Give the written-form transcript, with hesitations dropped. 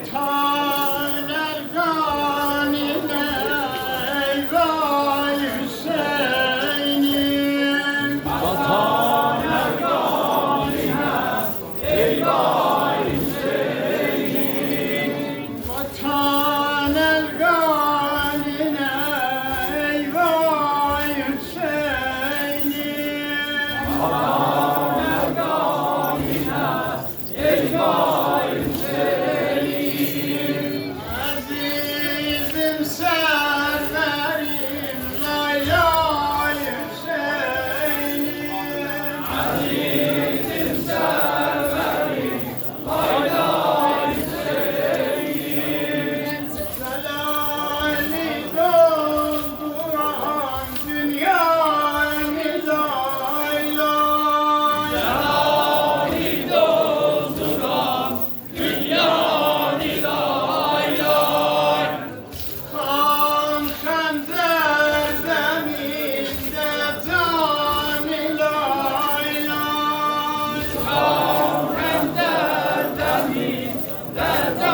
Vatan erkanine eyvah Hüseyin'im. Vatan erkanine eyvah Hüseyin'im. Vatan erkanine eyvah Hüseyin'im. Vatan erkanine eyvah Hüseyin'im. Azizim serverim lay lay Hüseyin'im. Azizim serverim lay lay Hüseyin'im. Celali dolduran dünyayı lay lay. Celali dolduran dünyanı lay lay. Kan kanzer zeminde canı lay lay. Kan ender deminde can